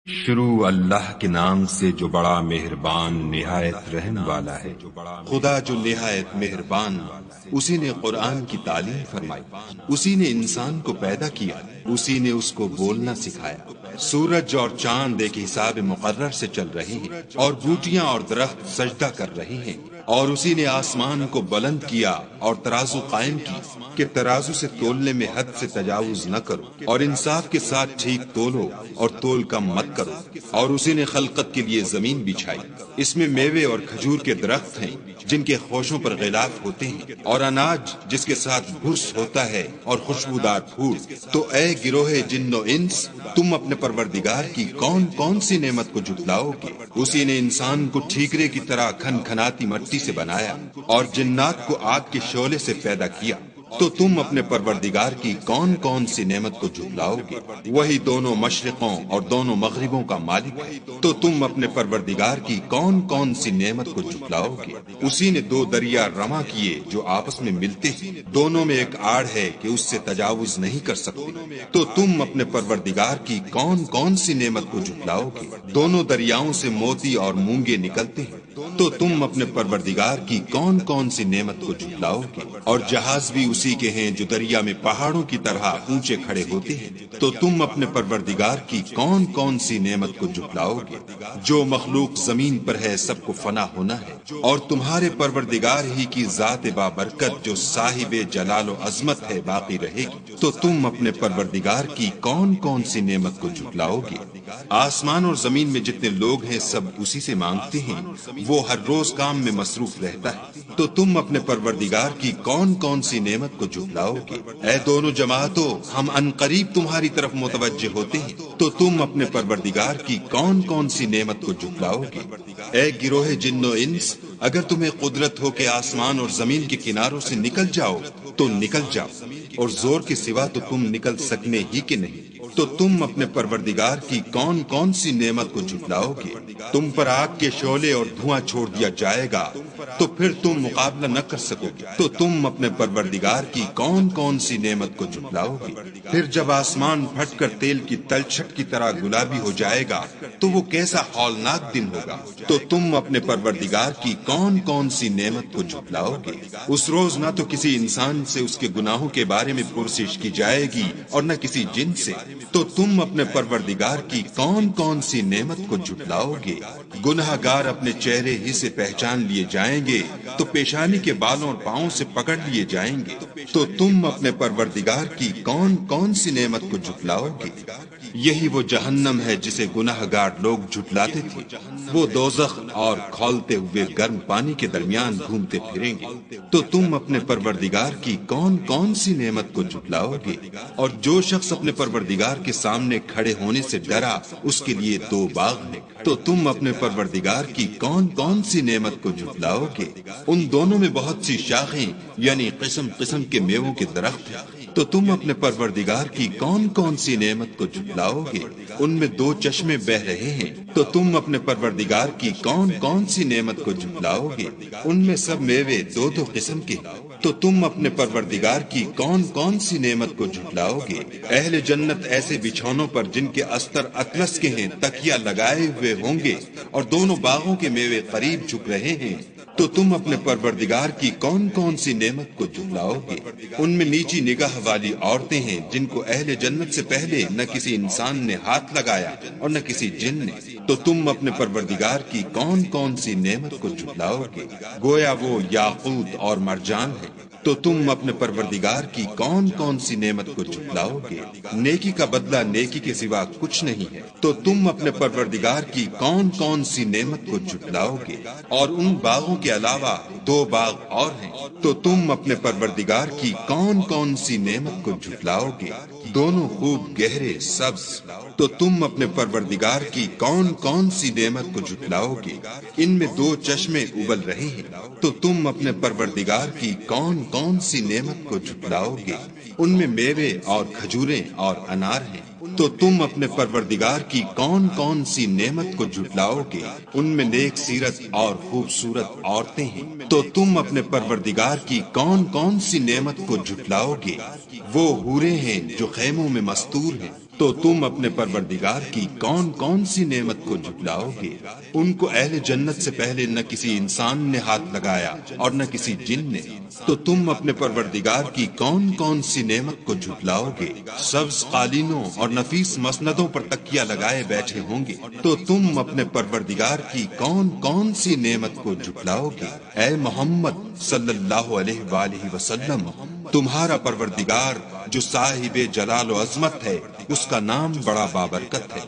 شروع اللہ کے نام سے جو بڑا مہربان نہایت رحم والا ہے۔ خدا جو نہایت مہربان، اسی نے قرآن کی تعلیم فرمائی، اسی نے انسان کو پیدا کیا، اسی نے اس کو بولنا سکھایا۔ سورج اور چاند ایک حساب مقرر سے چل رہے ہیں اور بوٹیاں اور درخت سجدہ کر رہے ہیں، اور اسی نے آسمان کو بلند کیا اور ترازو قائم کی کہ ترازو سے تولنے میں حد سے تجاوز نہ کرو، اور انصاف کے ساتھ ٹھیک تولو اور تول کم مت کرو۔ اور اسی نے خلقت کے لیے زمین بچھائی، اس میں میوے اور کھجور کے درخت ہیں جن کے خوشوں پر غلاف ہوتے ہیں، اور اناج جس کے ساتھ بھرس ہوتا ہے اور خوشبودار پھول۔ تو اے گروہ جن و انس، تم اپنے پروردگار کی کون کون سی نعمت کو جھٹلاؤ گے؟ اسی نے انسان کو ٹھیکرے کی طرح کھن کھناتی مٹی سے بنایا اور جنات کو آگ کے شعلے سے پیدا کیا۔ تو تم اپنے پروردگار کی کون کون سی نعمت کو جھٹلاؤ گے؟ وہی دونوں مشرقوں اور دونوں مغربوں کا مالک ہے۔ تو تم اپنے پروردگار کی کون کون سی نعمت کو جھٹلاؤ گے؟ اسی نے دو دریا رواں کیے جو آپس میں ملتے ہیں، دونوں میں ایک آڑ ہے کہ اس سے تجاوز نہیں کر سکتے۔ تو تم اپنے پروردگار کی کون کون سی نعمت کو جھٹلاؤ گے؟ دونوں دریاؤں سے موتی اور مونگے نکلتے ہیں، تو تم اپنے پروردگار کی کون کون سی نعمت کو جھٹلاؤ گے؟ اور جہاز بھی اسی کے ہیں جو دریا میں پہاڑوں کی طرح اونچے کھڑے ہوتے ہیں، تو تم اپنے پروردگار کی کون کون سی نعمت کو جھٹلاؤ گے؟ جو مخلوق زمین پر ہے سب کو فنا ہونا ہے، اور تمہارے پروردگار ہی کی ذات بابرکت جو صاحب جلال و عظمت ہے باقی رہے گی۔ تو تم اپنے پروردگار کی کون کون سی نعمت کو جھٹلاؤ گے؟ آسمان اور زمین میں جتنے لوگ ہیں سب اسی سے مانگتے ہیں، وہ ہر روز کام میں مصروف رہتا ہے۔ تو تم اپنے پروردگار کی کون کون سی نعمت کو جھٹلاؤ گے؟ اے دونوں جماعتوں، ہم ان قریب تمہاری طرف متوجہ ہوتے ہیں، تو تم اپنے پروردگار کی کون کون سی نعمت کو جھٹلاؤ گے؟ اے گروہ جن و انس، اگر تمہیں قدرت ہو کہ آسمان اور زمین کے کناروں سے نکل جاؤ تو نکل جاؤ، اور زور کے سوا تو تم نکل سکنے ہی کہ نہیں۔ تو تم اپنے پروردگار کی کون کون سی نعمت کو جھٹلاؤ گے؟ تم پر آگ کے شعلے اور دھواں چھوڑ دیا جائے گا تو پھر تم مقابلہ نہ کر سکو گے۔ تو تم اپنے پروردگار کی کون کون سی نعمت کو جھٹلاؤ گے؟ پھر جب آسمان پھٹ کر تیل کی تلچھٹ کی طرح گلابی ہو جائے گا تو وہ کیسا ہولناک دن ہوگا۔ تو تم اپنے پروردگار کی کون کون سی نعمت کو جھٹلاؤ گے؟ اس روز نہ تو کسی انسان سے اس کے گناہوں کے بارے میں پرسش کی جائے گی اور نہ کسی جن سے۔ تو تم اپنے پروردگار کی کون کون سی نعمت کو جھٹلاؤ گے؟ گناہ گار اپنے چہرے ہی سے پہچان لیے جائیں گے تو پیشانی کے بالوں اور پاؤں سے پکڑ لیے جائیں گے۔ تو تم اپنے پروردگار کی کون کون سی نعمت کو جھٹلاؤ گے؟ یہی وہ جہنم ہے جسے گناہ گار لوگ جھٹلاتے تھے، وہ دوزخ اور کھولتے ہوئے گرم پانی کے درمیان گھومتے پھریں گے۔ تو تم اپنے پروردگار کی کون کون سی نعمت کو جھٹلاؤ گے؟ اور جو شخص اپنے پروردگار کے سامنے کھڑے ہونے سے ڈرا اس کے لیے دو باغ ہیں۔ تو تم اپنے پروردگار کی کون کون سی نعمت کو جھٹلاؤ گے؟ ان دونوں میں بہت سی شاخیں یعنی قسم قسم کے میووں کے درخت ہیں۔ تو تم اپنے پروردگار کی کون کون سی نعمت کو جھٹلاؤ گے؟ ان میں دو چشمے بہ رہے ہیں۔ تو تم اپنے پروردگار کی کون کون سی نعمت کو جھٹلاؤ گے؟ ان میں سب میوے دو دو قسم کے ہیں۔ تو تم اپنے پروردگار کی کون کون سی نعمت کو جھٹلاؤ گے؟ اہل جنت ایسے بچھونوں پر جن کے استر اطلس کے ہیں تکیا لگائے ہوئے ہوں گے، اور دونوں باغوں کے میوے قریب جھک رہے ہیں۔ تو تم اپنے پروردگار کی کون کون سی نعمت کو جھٹلاؤ گے؟ ان میں نیچی نگاہ والی عورتیں ہیں جن کو اہل جنت سے پہلے نہ کسی انسان نے ہاتھ لگایا اور نہ کسی جن نے۔ تو تم اپنے پروردگار کی کون کون سی نعمت کو جھٹلاؤ گے؟ گویا وہ یاقوت اور مرجان ہے۔ تو تم اپنے پروردگار کی کون کون سی نعمت کو جھٹلاؤ گے؟ نیکی کا بدلہ نیکی کے سوا کچھ نہیں ہے۔ تو تم اپنے پروردگار کی کون کون سی نعمت کو جھٹلاؤ گے؟ اور ان باغوں کے علاوہ دو باغ اور ہیں۔ تو تم اپنے پروردگار کی کون کون سی نعمت کو جھٹلاؤ گے؟ دونوں خوب گہرے سبز۔ تو تم اپنے پروردگار کی کون کون سی نعمت کو جھٹلاؤ گے؟ ان میں دو چشمے ابل رہے ہیں۔ تو تم اپنے پروردگار کی کون کون سی نعمت کو جھٹلاؤ گے؟ ان میں میوے اور کھجوریں اور انار ہیں۔ تو تم اپنے پروردگار کی کون کون سی نعمت کو جھٹلاؤ گے؟ ان میں نیک سیرت اور خوبصورت عورتیں ہیں۔ تو تم اپنے پروردگار کی کون کون سی نعمت کو جھٹلاؤ گے؟ وہ حوریں ہیں جو خیموں میں مستور ہیں۔ تو تم اپنے پروردگار کی کون کون سی نعمت کو جھٹلاؤ گے؟ ان کو اہل جنت سے پہلے نہ کسی انسان نے ہاتھ لگایا اور نہ کسی جن نے، تو تم اپنے پروردگار کی کون کون سی نعمت کو جھٹلاؤ گے؟ سبز قالینوں اور نفیس مسندوں پر تکیہ لگائے بیٹھے ہوں گے، تو تم اپنے پروردگار کی کون کون سی نعمت کو جھٹلاؤ گے؟ اے محمد صلی اللہ علیہ وآلہ وسلم، تمہارا پروردگار جو صاحب جلال و عظمت ہے، اس کا نام بڑا بابرکت ہے۔